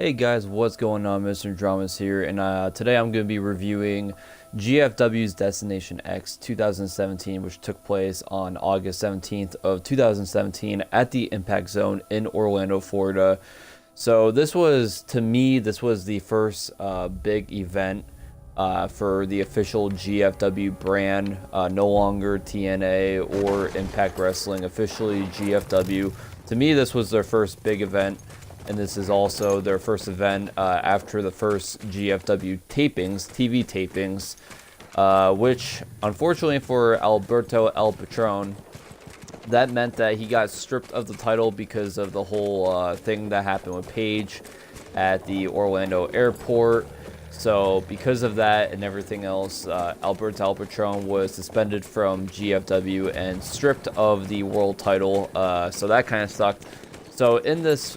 Hey guys, what's going on? Mr. Dramas here, and today I'm going to be reviewing GFW's Destination X 2017, which took place on August 17th of 2017 at the Impact Zone in Orlando, Florida. So this was, to me, this was the first big event for the official GFW brand, no longer TNA or Impact Wrestling, officially GFW. To me, this was their first big event. And this is also their first event after the first GFW tapings, TV tapings, which unfortunately for Alberto El Patron, that meant that he got stripped of the title because of the whole thing that happened with Paige at the Orlando airport. So because of that and everything else, Alberto El Patron was suspended from GFW and stripped of the world title. So that kind of sucked. So in this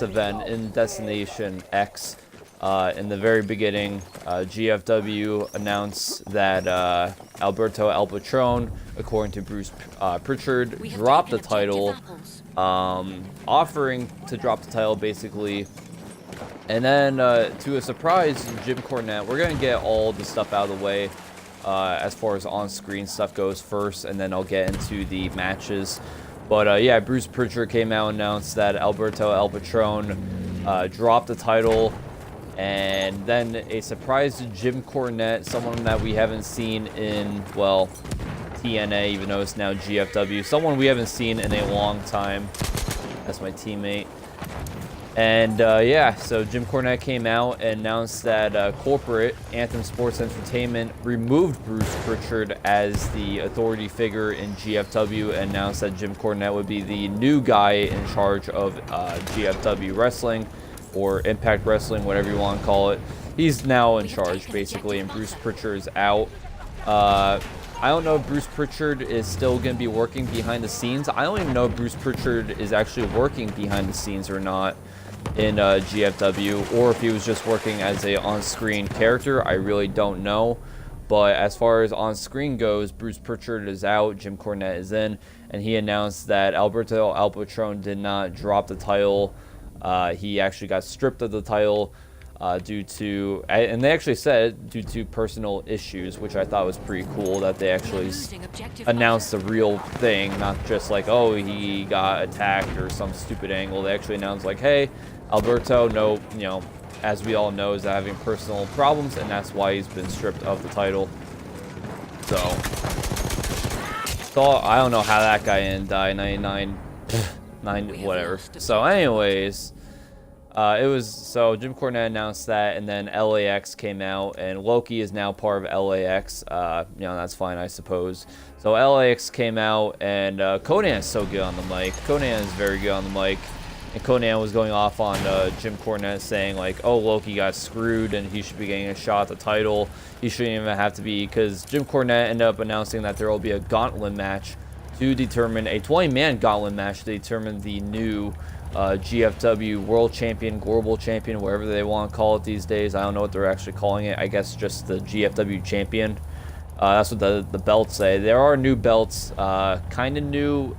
event, in Destination X, in the very beginning, GFW announced that Alberto El Patron, according to Bruce Pritchard, dropped the title, offering to drop the title basically. And then, to a surprise, Jim Cornette, we're going to get all the stuff out of the way as far as on-screen stuff goes first, and then I'll get into the matches. But yeah, Bruce Pritchard came out and announced that Alberto El Patron dropped the title. And then a surprise to Jim Cornette, someone that we haven't seen in, well, TNA, even though it's now GFW. Someone we haven't seen in a long time. That's my teammate. And yeah, so Jim Cornette came out and announced that corporate Anthem Sports Entertainment removed Bruce Pritchard as the authority figure in GFW and announced that Jim Cornette would be the new guy in charge of GFW Wrestling or Impact Wrestling, whatever you want to call it. He's now in charge, basically, and Bruce Pritchard is out. I don't know if Bruce Pritchard is still going to be working behind the scenes. I don't even know if Bruce Pritchard is actually working behind the scenes or not in GFW, or if he was just working as a on-screen character. I really don't know. But as far as on-screen goes, Bruce Pritchard is out, Jim Cornette is in, and he announced that Alberto El Patron did not drop the title. He actually got stripped of the title due to, and they actually said due to personal issues, which I thought was pretty cool that they actually announced the real thing, not just like, oh, he got attacked or some stupid angle. They actually announced like, hey, Alberto, no, you know, as we all know, is having personal problems, and that's why he's been stripped of the title. So I don't know how that guy didn't die. 99, 9, whatever. So anyways. So Jim Cornette announced that, and then LAX came out, and Loki is now part of LAX. You know, that's fine, I suppose. So LAX came out, and Conan is so good on the mic. Conan is very good on the mic. And Conan was going off on Jim Cornette saying, like, oh, Loki got screwed, and he should be getting a shot at the title. He shouldn't even have to be, because Jim Cornette ended up announcing that there will be a gauntlet match to determine, a 20-man gauntlet match to determine the new GFW World Champion, Global Champion, whatever they want to call it these days. I don't know what they're actually calling it. I guess just the GFW Champion. That's what the belts say. There are new belts, kind of new.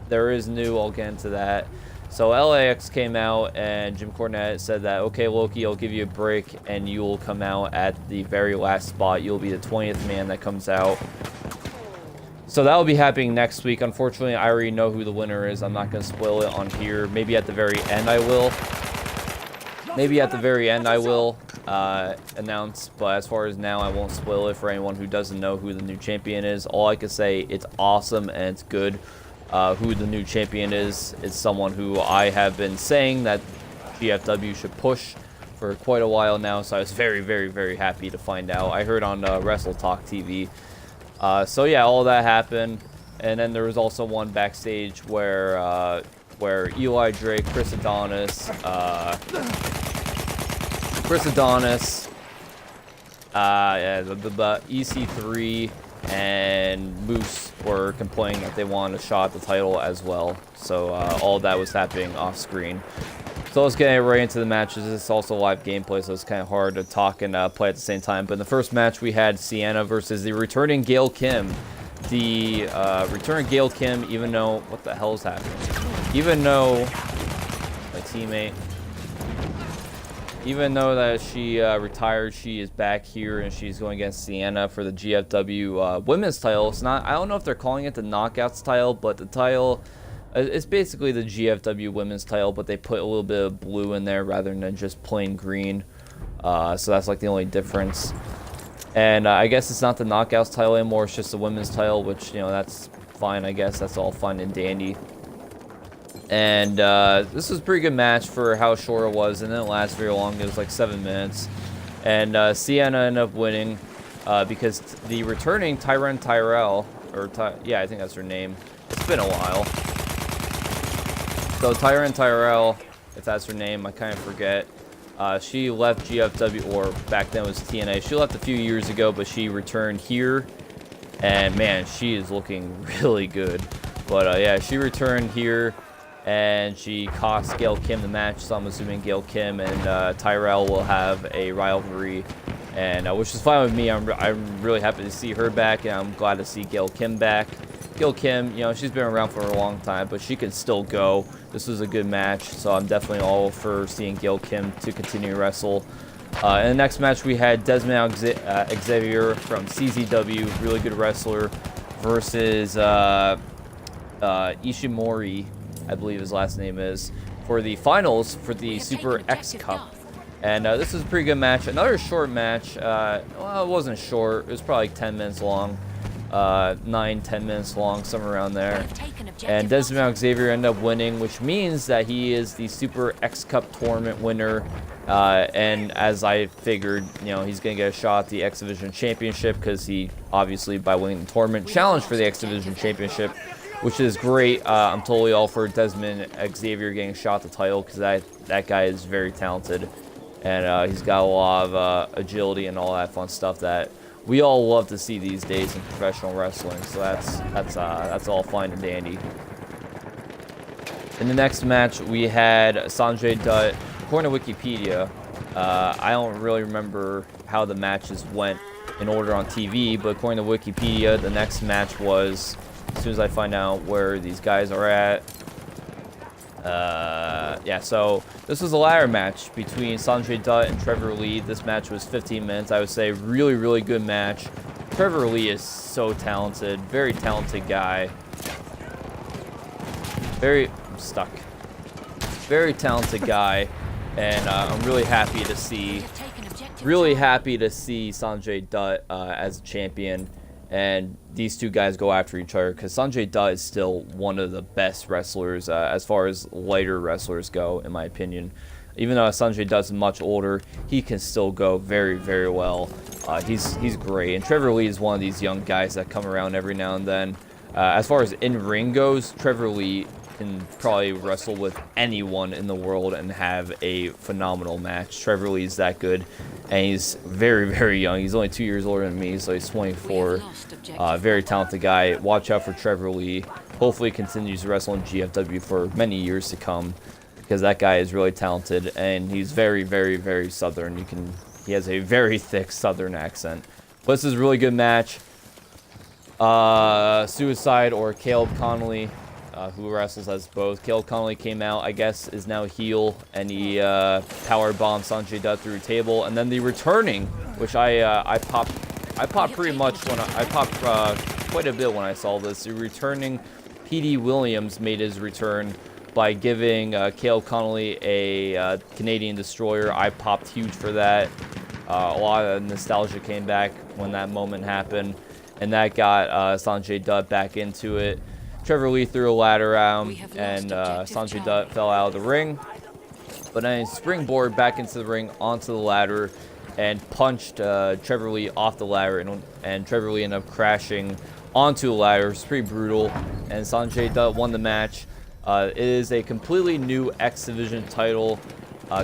There is new. I'll get into that. So LAX came out, and Jim Cornette said that, okay, Loki, I'll give you a break, and you will come out at the very last spot. You'll be the 20th man that comes out. So that will be happening next week. Unfortunately, I already know who the winner is. I'm not going to spoil it on here. Maybe at the very end I will. Maybe at the very end I will announce. But as far as now, I won't spoil it for anyone who doesn't know who the new champion is. All I can say, it's awesome and it's good. Who the new champion is someone who I have been saying that GFW should push for quite a while now. So I was very, very, very happy to find out. I heard on Wrestle Talk TV. So yeah, all that happened, and then there was also one backstage where Eli Drake, Chris Adonis, yeah, the EC3 and Moose were complaining that they wanted a shot at the title as well. So all that was happening off screen. So let's get right into the matches. It's also live gameplay, so it's kind of hard to talk and play at the same time. But in the first match, we had Sienna versus the returning Gail Kim. The returning Gail Kim, even though... What the hell is happening? Even though... My teammate... even though that she retired, she is back here and she's going against Sienna for the GFW women's title. It's not, I don't know if they're calling it the Knockouts title, but the title, it's basically the GFW women's title, but they put a little bit of blue in there rather than just plain green. So that's like the only difference. And I guess it's not the Knockouts title anymore, it's just the women's title, which, you know, that's fine, I guess. That's all fine and dandy. And this was a pretty good match for how short it was, and it didn't last very long. It was like 7 minutes. And Sienna ended up winning because the returning Tyrell, yeah, I think that's her name. It's been a while. So Tyrell, if that's her name, I kind of forget. She left GFW, or back then it was TNA. She left a few years ago, but she returned here. And man, she is looking really good. But yeah, she returned here. And she cost Gail Kim the match, so I'm assuming Gail Kim and Tyrell will have a rivalry, and which is fine with me. I'm really happy to see her back, and I'm glad to see Gail Kim back. Gail Kim, you know, she's been around for a long time, but she can still go. This was a good match, so I'm definitely all for seeing Gail Kim to continue to wrestle. In the next match, we had Desmond Xavier from CZW, really good wrestler, versus Ishimori, I believe his last name is, for the finals for the Super X Cup. And this is a pretty good match. Another short match. Well, it wasn't short. It was probably like 10 minutes long. 9-10 minutes long, somewhere around there. And Desmond Xavier ended up winning, which means that he is the Super X Cup tournament winner. And as I figured, you know, he's going to get a shot at the X Division Championship because he, obviously, by winning the tournament, challenged for the X Division Championship, which is great. I'm totally all for Desmond Xavier getting a shot at the title because that guy is very talented. And he's got a lot of agility and all that fun stuff that we all love to see these days in professional wrestling. So that's all fine and dandy. In the next match, we had Sanjay Dutt. According to Wikipedia, I don't really remember how the matches went in order on TV, but according to Wikipedia, the next match was, as soon as I find out where these guys are at, yeah, so this was a ladder match between Sanjay Dutt and Trevor Lee. This match was 15 minutes. I would say really, really good match. Trevor Lee is so talented, very talented guy. I'm stuck. Very talented guy, and I'm really happy to see Sanjay Dutt as a champion. And these two guys go after each other because Sanjay Dutt is still one of the best wrestlers as far as lighter wrestlers go, in my opinion. Even though Sanjay Dutt is much older, he can still go very, very well. He's great. And Trevor Lee is one of these young guys that come around every now and then. As far as in-ring goes, Trevor Lee can probably wrestle with anyone in the world and have a phenomenal match. Trevor Lee is that good, and he's very, very young. He's only 2 years older than me, so he's 24. Very talented guy. Watch out for Trevor Lee. Hopefully he continues to wrestle in GFW for many years to come, because that guy is really talented, and he's very, very, very Southern. He has a very thick Southern accent. But this is a really good match. Suicide or Caleb Connolly, who wrestles as both. Caleb Connolly came out, I guess, is now heel, and he power bombed Sanjay Dutt through a table. And then the returning, which I popped pretty much when I popped quite a bit when I saw this. The returning P.D. Williams made his return by giving Caleb Connolly a Canadian Destroyer. I popped huge for that. A lot of nostalgia came back when that moment happened, and that got Sanjay Dutt back into it. Trevor Lee threw a ladder at him, and Sanjay Dutt fell out of the ring. But then he springboarded back into the ring onto the ladder and punched Trevor Lee off the ladder, and Trevor Lee ended up crashing onto the ladder. It's pretty brutal, and Sanjay Dutt won the match. It is a completely new X Division title.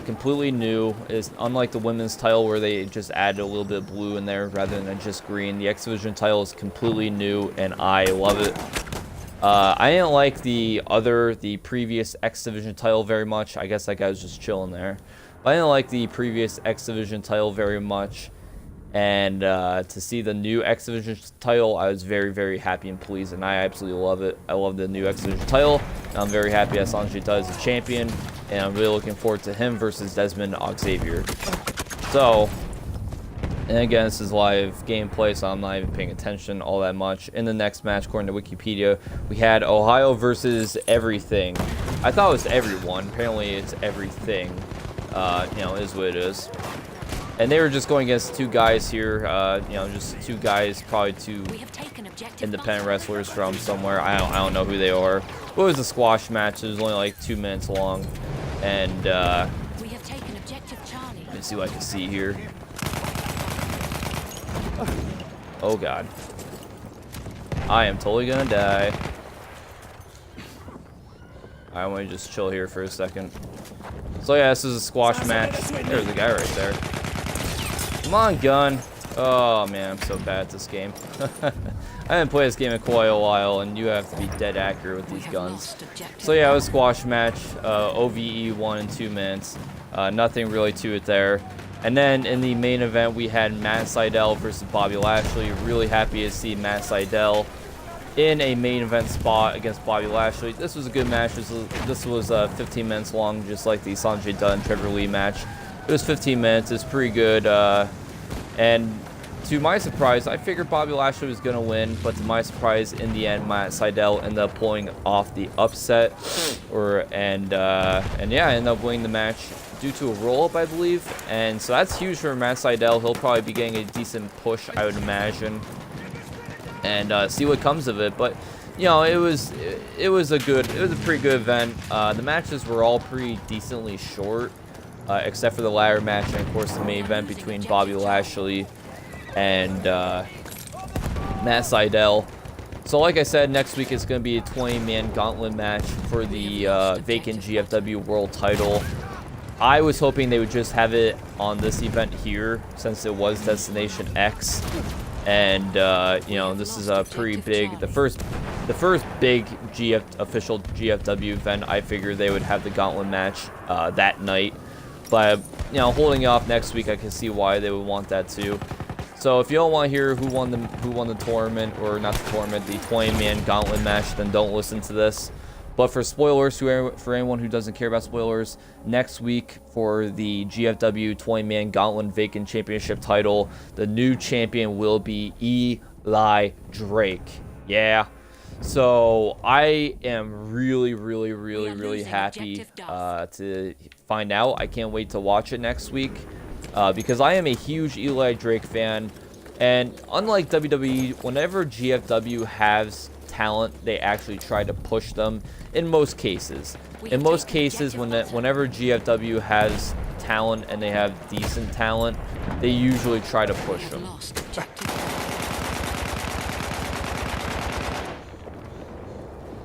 Completely new. It's unlike the women's title where they just added a little bit of blue in there rather than just green. The X Division title is completely new, and I love it. I didn't like the previous X Division title very much. I guess that guy was just chilling there. But I didn't like the previous X Division title very much. And to see the new X Division title, I was very, very happy and pleased, and I absolutely love it. I love the new X Division title. And I'm very happy that Sanjay Dutt is a champion, and I'm really looking forward to him versus Desmond Xavier. So, and again, this is live gameplay, so I'm not even paying attention all that much. In the next match, according to Wikipedia, we had Ohio versus everything. I thought it was everyone. Apparently, it's everything. You know, is what it is. And they were just going against two guys here, you know, just two guys, probably two independent wrestlers from somewhere. I don't know who they are. It was a squash match. It was only like 2 minutes long. And let me see what I can see here. Oh god. I am totally gonna die. I want to just chill here for a second. So yeah, this is a squash match. There's a guy right there. Come on, gun. Oh man, I'm so bad at this game. I haven't played this game in quite a while, and you have to be dead accurate with these guns. So yeah, it was a squash match. OVE 1 in 2 minutes. Nothing really to it there. And then in the main event, we had Matt Sydal versus Bobby Lashley. Really happy to see Matt Sydal in a main event spot against Bobby Lashley. This was a good match. This was 15 minutes long, just like the Sanjay Dutt and Trevor Lee match. It was 15 minutes. It's pretty good. And to my surprise, I figured Bobby Lashley was going to win, but to my surprise, in the end, Matt Sydal ended up pulling off the upset, and yeah, I ended up winning the match due to a roll-up, I believe. And so that's huge for Matt Sydal. He'll probably be getting a decent push, I would imagine, and see what comes of it. But you know, it was a pretty good event. The matches were all pretty decently short, except for the ladder match and of course the main event between Bobby Lashley and Matt Sydal. So like I said, next week it's going to be a 20-man gauntlet match for the vacant GFW world title. I was hoping they would just have it on this event here, since it was Destination X, and you know, this is a pretty big, the first big official GFW event. I figured they would have the gauntlet match that night, but you know, holding off next week, I can see why they would want that too. So if you don't want to hear who won the tournament, or not the tournament, the 20-man gauntlet match, then don't listen to this. But for spoilers, for anyone who doesn't care about spoilers, next week for the GFW 20-man gauntlet vacant championship title, the new champion will be Eli Drake. Yeah. So I am really happy to find out. I can't wait to watch it next week, because I am a huge Eli Drake fan. And unlike WWE, whenever GFW has talent, they actually try to push them. In most cases, whenever GFW has talent and they have decent talent, they usually try to push them.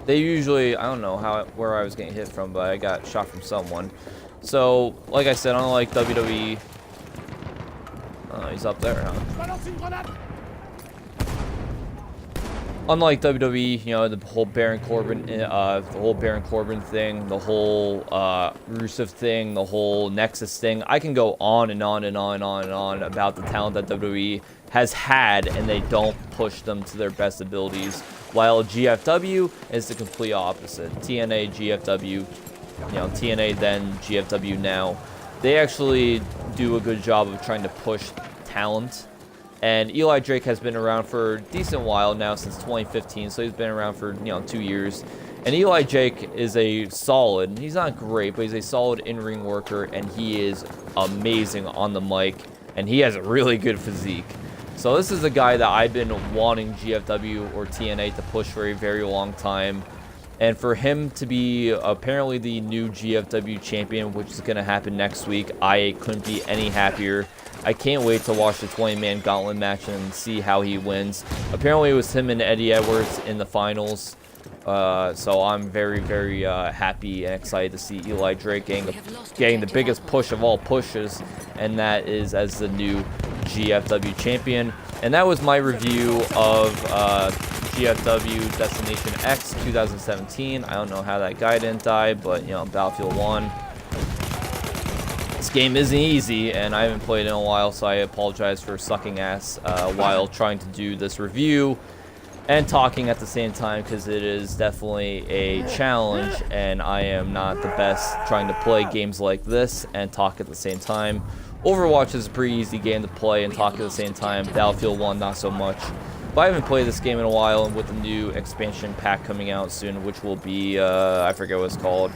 They usually, I don't know where I was getting hit from, but I got shot from someone. So, like I said, unlike WWE, oh, he's up there, huh? Unlike WWE, you know, the whole Baron Corbin thing, the whole Rusev thing, the whole Nexus thing, I can go on and on and on and on and on about the talent that WWE has had, and they don't push them to their best abilities. While GFW is the complete opposite. TNA, GFW, you know, TNA then, GFW now. They actually do a good job of trying to push talent. And Eli Drake has been around for a decent while now, since 2015, so he's been around for, you know, 2 years. And Eli Drake is a solid, he's not great, but he's a solid in-ring worker, and he is amazing on the mic, and he has a really good physique. So this is a guy that I've been wanting GFW or TNA to push for a very long time. And for him to be apparently the new GFW champion, which is going to happen next week, I couldn't be any happier. I can't wait to watch the 20-man gauntlet match and see how he wins. Apparently it was him and Eddie Edwards in the finals. So I'm very happy and excited to see Eli Drake getting the biggest push of all pushes, and that is as the new GFW champion. And that was my review of GFW Destination X 2017. I don't know how that guy didn't die, but you know, Battlefield 1. This game isn't easy, and I haven't played in a while, so I apologize for sucking ass while trying to do this review and talking at the same time, because it is definitely a challenge, and I am not the best trying to play games like this and talk at the same time. Overwatch is a pretty easy game to play and talk at the same time. Battlefield 1, not so much. But I haven't played this game in a while, and with the new expansion pack coming out soon, which will be, I forget what it's called.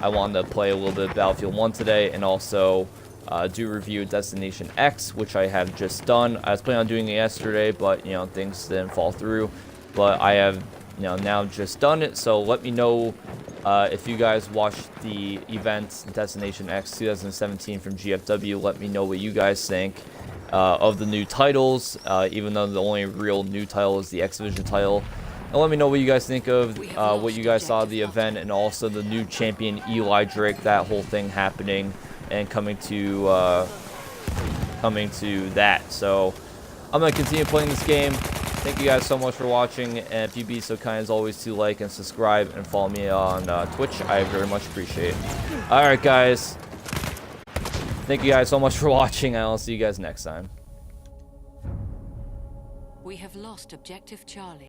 I wanted to play a little bit of Battlefield 1 today, and also do review Destination X, which I have just done. I was planning on doing it yesterday, but, you know, things didn't fall through. But I have, you know, now just done it, so let me know if you guys watched the event Destination X 2017 from GFW. Let me know what you guys think of the new titles, even though the only real new title is the X Division title. And let me know what you guys think of what you guys saw of the event, and also the new champion Eli Drake, that whole thing happening and coming to that. So I'm gonna continue playing this game. Thank you guys so much for watching, and if you'd be so kind as always to like and subscribe and follow me on Twitch, I very much appreciate it. Alright guys, thank you guys so much for watching, and I'll see you guys next time. We have lost objective Charlie.